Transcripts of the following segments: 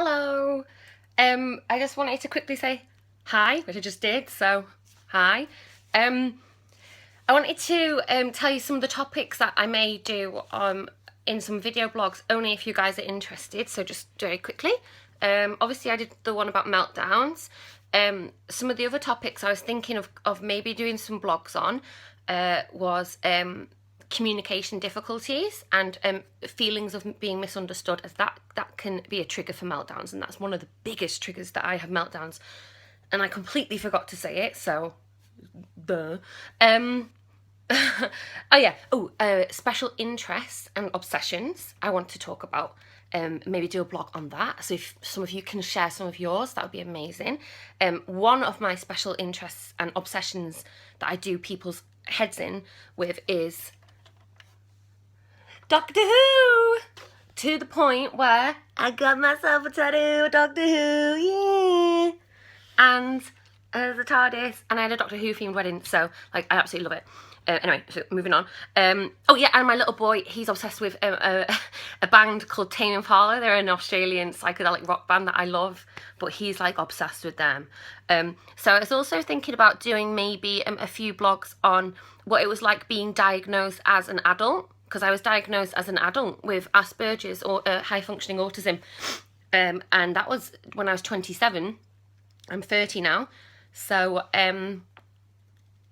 Hello. I just wanted to quickly say hi, which I just did, so hi. I wanted to tell you some of the topics that I may do in some video blogs, only if you guys are interested, so just very quickly. Obviously I did the one about meltdowns. Some of the other topics I was thinking of maybe doing some blogs on was communication difficulties and feelings of being misunderstood, as that can be a trigger for meltdowns, and that's one of the biggest triggers that I have meltdowns, and I completely forgot to say it, so duh. Special interests and obsessions I want to talk about. Maybe do a blog on that, so if some of you can share some of yours, that would be amazing. One of my special interests and obsessions that I do people's heads in with is Doctor Who, to the point where I got myself a tattoo, Doctor Who, yeah, and the TARDIS, and I had a Doctor Who themed wedding, so like I absolutely love it. Anyway, so moving on. Oh yeah, and my little boy, he's obsessed with a band called Tame Impala. They're an Australian psychedelic rock band that I love, but he's like obsessed with them. So I was also thinking about doing maybe a few blogs on what it was like being diagnosed as an adult, because I was diagnosed as an adult with Asperger's or high functioning autism, and that was when I was 27. I'm 30 now, so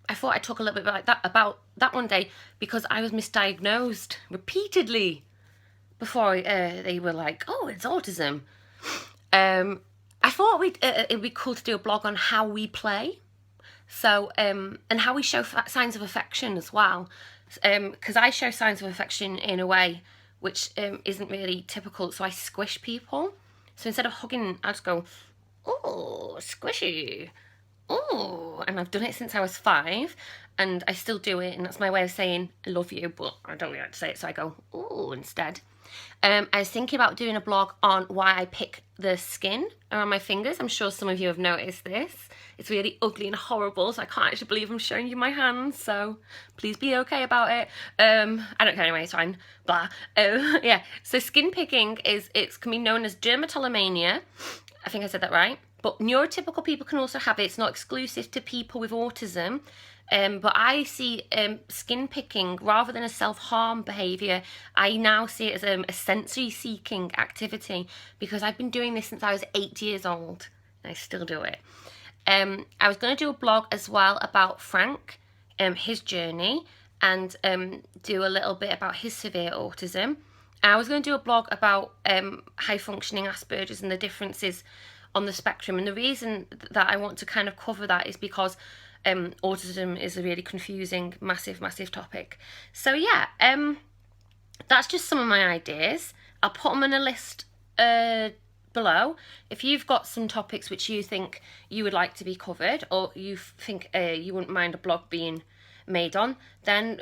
I thought I'd talk a little bit about that one day, because I was misdiagnosed repeatedly before they were like, oh, it's autism. I thought it'd be cool to do a blog on how we play, so and how we show signs of affection as well, because I show signs of affection in a way which isn't really typical. So I squish people. So instead of hugging, I just go, oh, squishy. Oh, and I've done it since I was 5, and I still do it, and that's my way of saying I love you, but I don't really like to say it, so I go ooh instead. I was thinking about doing a blog on why I pick the skin around my fingers. I'm sure some of you have noticed this. It's really ugly and horrible, so I can't actually believe I'm showing you my hands, so please be okay about it. I don't care anyway, it's fine. Blah. Yeah, so skin picking can be known as dermatillomania. I think I said that right. But neurotypical people can also have it. It's not exclusive to people with autism. But I see skin picking rather than a self-harm behaviour. I now see it as a sensory-seeking activity, because I've been doing this since I was 8 years old, and I still do it. I was going to do a blog as well about Frank, his journey, and do a little bit about his severe autism. I was going to do a blog about high-functioning Asperger's and the differences on the spectrum, and the reason that I want to kind of cover that is because autism is a really confusing, massive topic. So yeah, that's just some of my ideas. I'll put them in a list below. If you've got some topics which you think you would like to be covered, or you think you wouldn't mind a blog being made on, then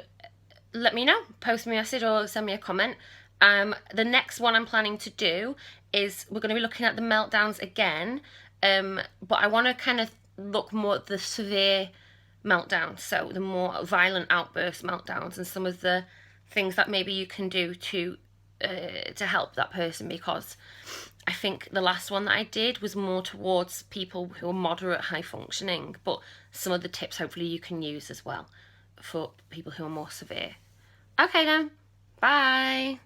let me know. Post me a message or send me a comment. The next one I'm planning to do is we're going to be looking at the meltdowns again, but I want to kind of look more at the severe meltdowns, so the more violent outburst meltdowns, and some of the things that maybe you can do to help that person, because I think the last one that I did was more towards people who are moderate high functioning, but some of the tips hopefully you can use as well for people who are more severe. Okay then, bye.